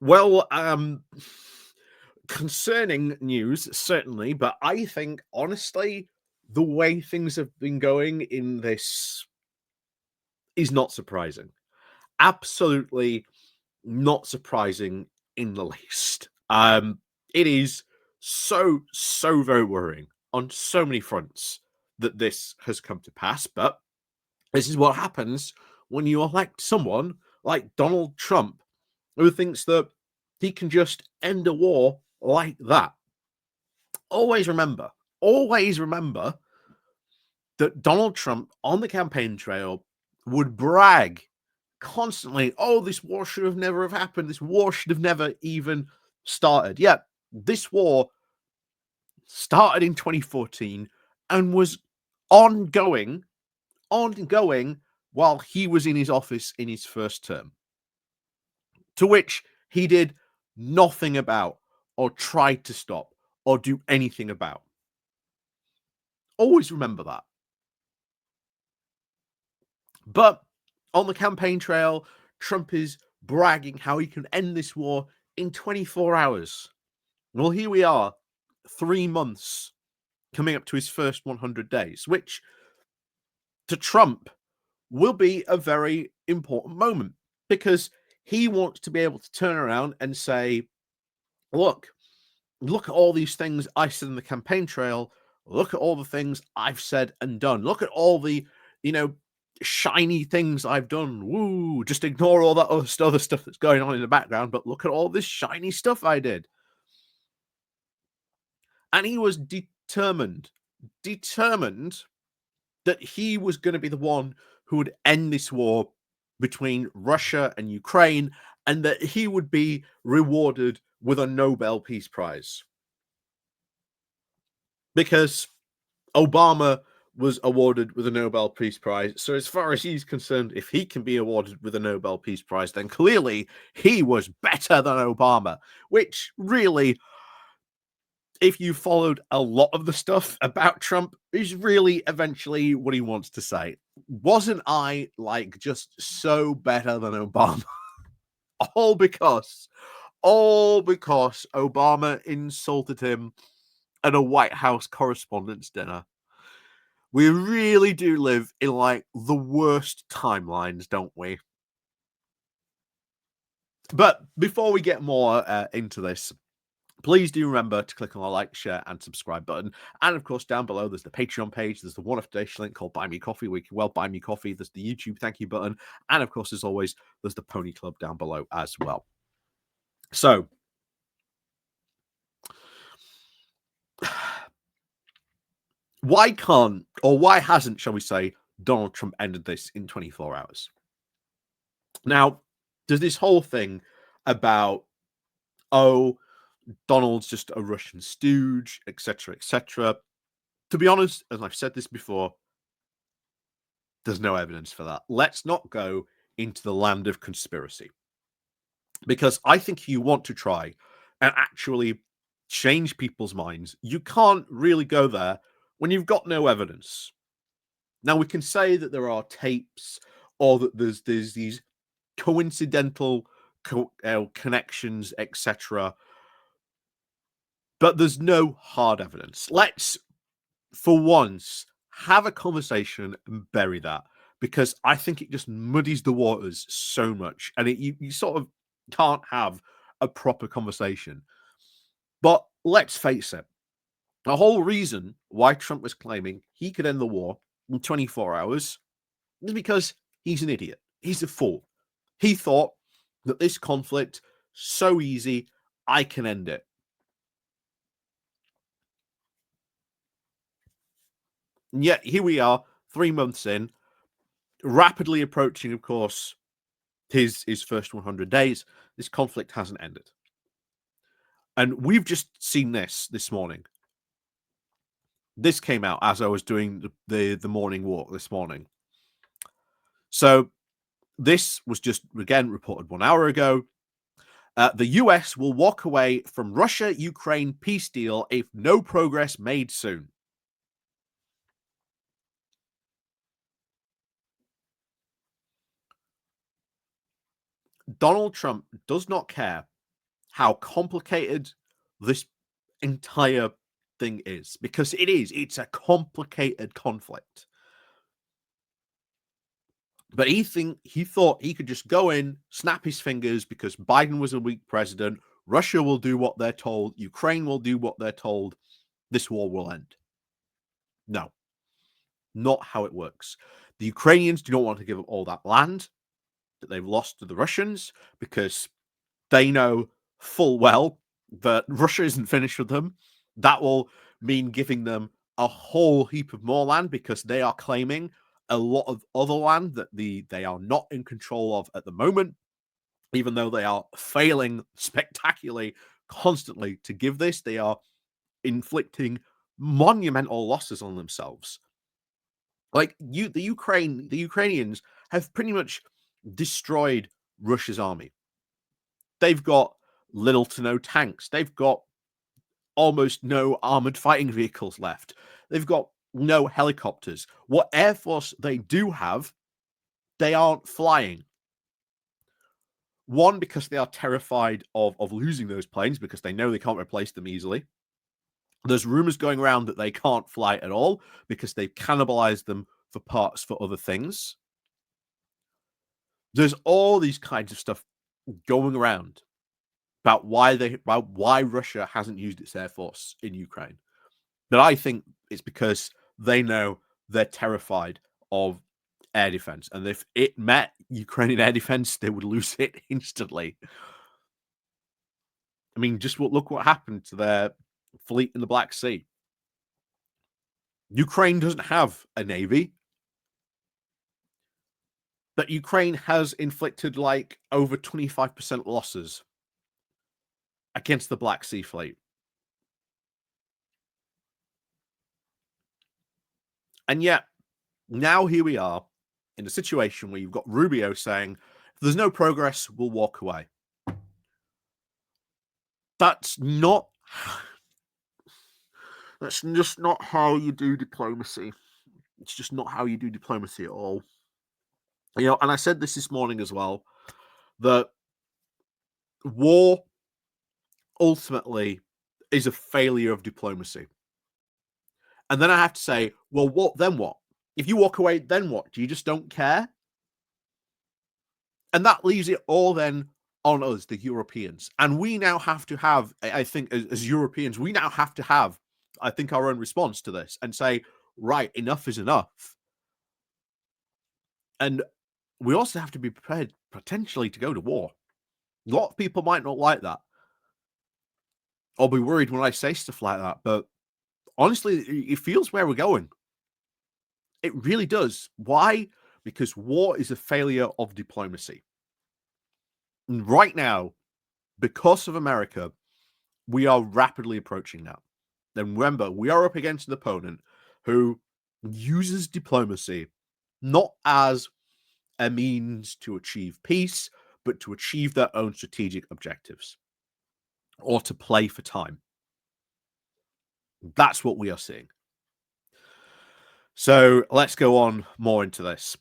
Well, concerning news, certainly, but I think honestly, the way things have been going in this is not surprising. Absolutely not surprising in the least. It is so very worrying on so many fronts that this has come to pass, but this is what happens when you elect someone like Donald Trump who thinks that he can just end a war like that. Always remember, always remember that Donald Trump on the campaign trail would brag constantly, oh, this war should have never have happened. This war should have never even started. Yeah, this war started in 2014 and was ongoing, ongoing while he was in his office in his first term, to which he did nothing about or tried to stop or do anything about. Always remember that. But on the campaign trail, Trump is bragging how he can end this war in 24 hours. Well, here we are, 3 months coming up to his first 100 days, which to Trump will be a very important moment because he wants to be able to turn around and say, look at all these things I said in the campaign trail. Look at all the things I've said and done. Look at all the, you know, shiny things I've done. Woo, just ignore all that other stuff that's going on in the background, but look at all this shiny stuff I did. And he was determined that he was going to be the one who would end this war between Russia and Ukraine, and that he would be rewarded with a Nobel Peace Prize. Because Obama was awarded with a Nobel Peace Prize. So as far as he's concerned, if he can be awarded with a Nobel Peace Prize, then clearly he was better than Obama, which really, if you followed a lot of the stuff about Trump, is really eventually what he wants to say. Wasn't I like just so better than Obama? all because Obama insulted him at a White House Correspondents' Dinner. We really do live in like the worst timelines, don't we? But before we get more into this, please do remember to click on the like, share, and subscribe button. And of course, down below, there's the Patreon page. There's the one affiliation link called Buy Me Coffee, where you can buy me coffee. There's the YouTube thank you button. And of course, as always, there's the Pony Club down below as well. So, why can't, or why hasn't, shall we say, Donald Trump ended this in 24 hours? Now, there's this whole thing about, oh, Donald's just a Russian stooge, etc., etc. To be honest, as I've said this before, there's no evidence for that. Let's not go into the land of conspiracy. Because I think if you want to try and actually change people's minds, you can't really go there when you've got no evidence. Now, we can say that there are tapes or that there's these coincidental connections, etc., but there's no hard evidence. Let's, for once, have a conversation and bury that, because I think it just muddies the waters so much, and you sort of can't have a proper conversation. But let's face it, the whole reason why Trump was claiming he could end the war in 24 hours is because he's an idiot. He's a fool. He thought that this conflict, so easy, I can end it. And yet here we are, 3 months in, rapidly approaching, of course, his first 100 days. This conflict hasn't ended. And we've just seen this morning. This came out as I was doing the morning walk this morning. So this was just, again, reported 1 hour ago. The US will walk away from Russia-Ukraine peace deal if no progress made soon. Donald Trump does not care how complicated this entire thing is, because it is. It's a complicated conflict. But he thought he could just go in, snap his fingers because Biden was a weak president. Russia will do what they're told. Ukraine will do what they're told. This war will end. No, not how it works. The Ukrainians do not want to give up all that land that they've lost to the Russians because they know full well that Russia isn't finished with them. That will mean giving them a whole heap of more land because they are claiming a lot of other land that they are not in control of at the moment, even though they are failing spectacularly constantly to give this. They are inflicting monumental losses on themselves. Like the Ukrainians have pretty much destroyed Russia's army. They've got little to no tanks. They've got almost no armored fighting vehicles left. They've got no helicopters. What air force they do have, they aren't flying. One, because they are terrified of losing those planes because they know they can't replace them easily. There's rumors going around that they can't fly at all because they've cannibalized them for parts for other things. There's all these kinds of stuff going around about why Russia hasn't used its air force in Ukraine. But I think it's because they know they're terrified of air defense, and if it met Ukrainian air defense, they would lose it instantly. I mean, just look what happened to their fleet in the Black Sea. Ukraine doesn't have a navy, but Ukraine has inflicted like over 25% losses against the Black Sea fleet. And yet, now here we are in a situation where you've got Rubio saying, if there's no progress, we'll walk away. That's not that's just not how you do diplomacy. It's just not how you do diplomacy at all. You know, and I said this morning as well, that war ultimately is a failure of diplomacy. And then I have to say, well, what then what? If you walk away, then what? Do you just don't care? And that leaves it all then on us, the Europeans. And we now have to have, I think, as Europeans, we now have to have, I think, our own response to this and say, right, enough is enough. And we also have to be prepared potentially to go to war. A lot of people might not like that. I'll be worried when I say stuff like that, but honestly, it feels where we're going. It really does. Why? Because war is a failure of diplomacy. And right now, because of America, we are rapidly approaching that. And remember, we are up against an opponent who uses diplomacy not as a means to achieve peace, but to achieve their own strategic objectives or to play for time. That's what we are seeing. So let's go on more into this.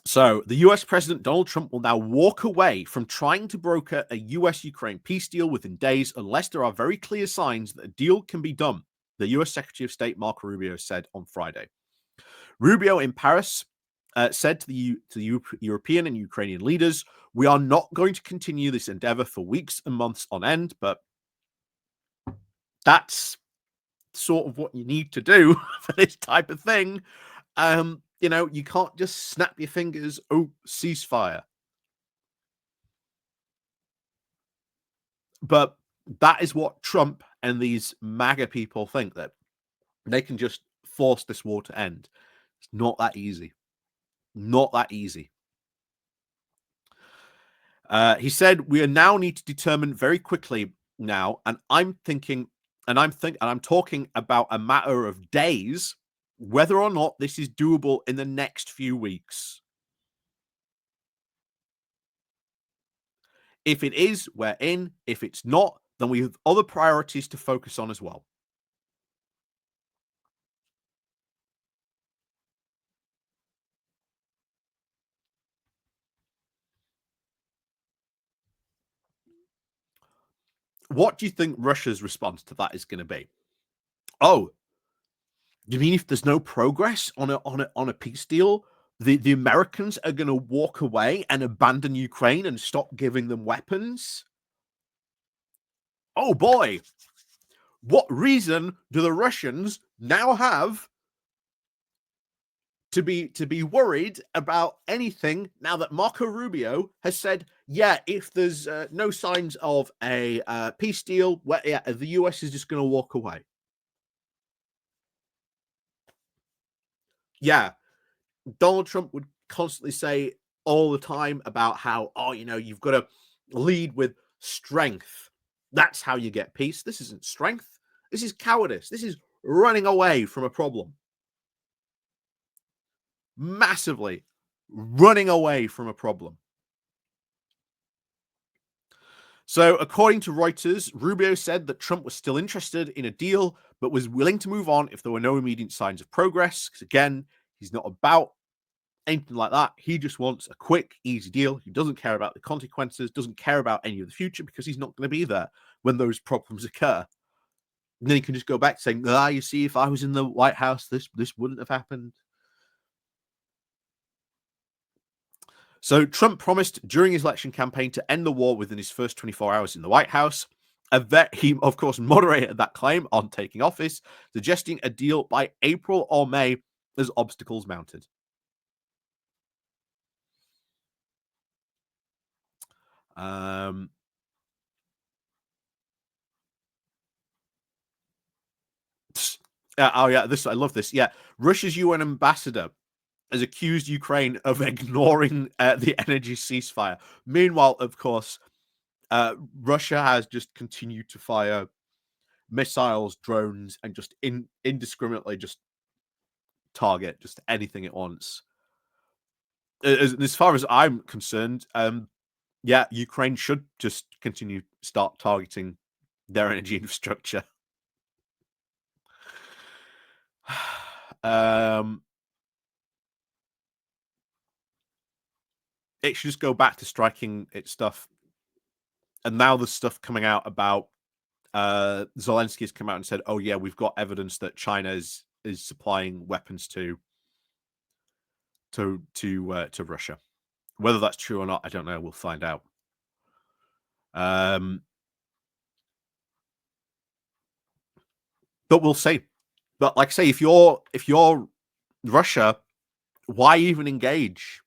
So the US President Donald Trump will now walk away from trying to broker a US-Ukraine peace deal within days unless there are very clear signs that a deal can be done, the US Secretary of State Marco Rubio said on Friday. Rubio in Paris said to the European and Ukrainian leaders, we are not going to continue this endeavor for weeks and months on end, but that's sort of what you need to do for this type of thing. You know, you can't just snap your fingers, oh, ceasefire. But that is what Trump and these MAGA people think, that they can just force this war to end. It's not that easy. Not that easy. He said, we are now need to determine very quickly now, and I'm talking about a matter of days, whether or not this is doable in the next few weeks. If it is, we're in. If it's not, then we have other priorities to focus on as well. What do you think Russia's response to that is going to be? Oh, you mean if there's no progress on a peace deal, the Americans are going to walk away and abandon Ukraine and stop giving them weapons? Oh boy, what reason do the Russians now have to be worried about anything now that Marco Rubio has said, yeah, if there's no signs of a peace deal, well, yeah, the US is just going to walk away. Yeah, Donald Trump would constantly say all the time about how, oh, you've got to lead with strength. That's how you get peace. This isn't strength. This is cowardice. This is running away from a problem. Massively running away from a problem. So, according to Reuters, Rubio said that Trump was still interested in a deal, but was willing to move on if there were no immediate signs of progress. Because again, he's not about anything like that. He just wants a quick, easy deal. He doesn't care about the consequences, doesn't care about any of the future because he's not going to be there when those problems occur. And then he can just go back saying, you see, if I was in the White House, this wouldn't have happened. So Trump promised during his election campaign to end the war within his first 24 hours in the White House. He, of course, moderated that claim on taking office, suggesting a deal by April or May as obstacles mounted. Oh yeah, I love this. Yeah, Russia's UN ambassador has accused Ukraine of ignoring the energy ceasefire. Meanwhile, of course, Russia has just continued to fire missiles, drones, and just indiscriminately just target just anything it wants. As far as I'm concerned, yeah, Ukraine should just start targeting their energy infrastructure. It should just go back to striking its stuff. And now there's stuff coming out about Zelensky has come out and said, "Oh yeah, we've got evidence that China is supplying weapons to Russia." Whether that's true or not, I don't know. We'll find out. But we'll see. But like I say, if you're Russia, why even engage?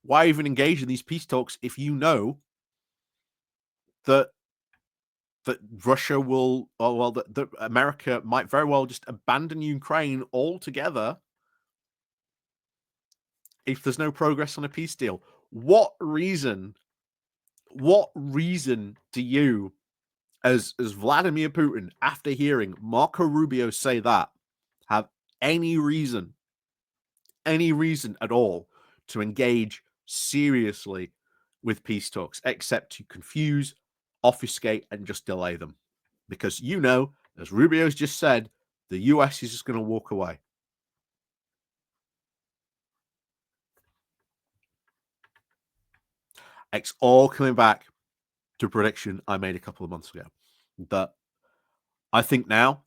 Why even engage in these peace talks if you know that Russia will, or well, that America might very well just abandon Ukraine altogether if there's no progress on a peace deal? What reason? What reason do you, as Vladimir Putin, after hearing Marco Rubio say that, have any reason at all to engage seriously with peace talks except to confuse, obfuscate, and just delay them? Because as Rubio's just said, the US is just going to walk away. It's all coming back to a prediction I made a couple of months ago. That I think now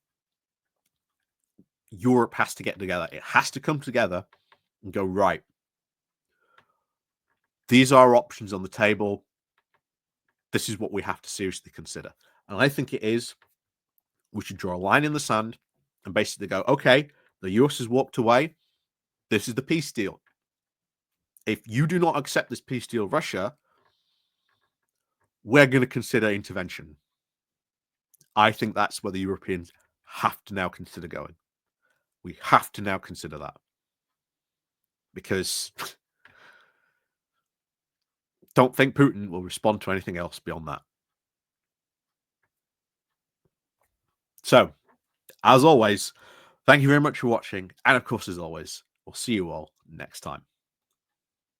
Europe has to get together. It has to come together and go, right, these are our options on the table. This is what we have to seriously consider. And I think it is, we should draw a line in the sand and basically go, okay, the US has walked away. This is the peace deal. If you do not accept this peace deal, Russia, we're going to consider intervention. I think that's where the Europeans have to now consider going. We have to now consider that. Because don't think Putin will respond to anything else beyond that. So, as always, thank you very much for watching. And of course, as always, we'll see you all next time.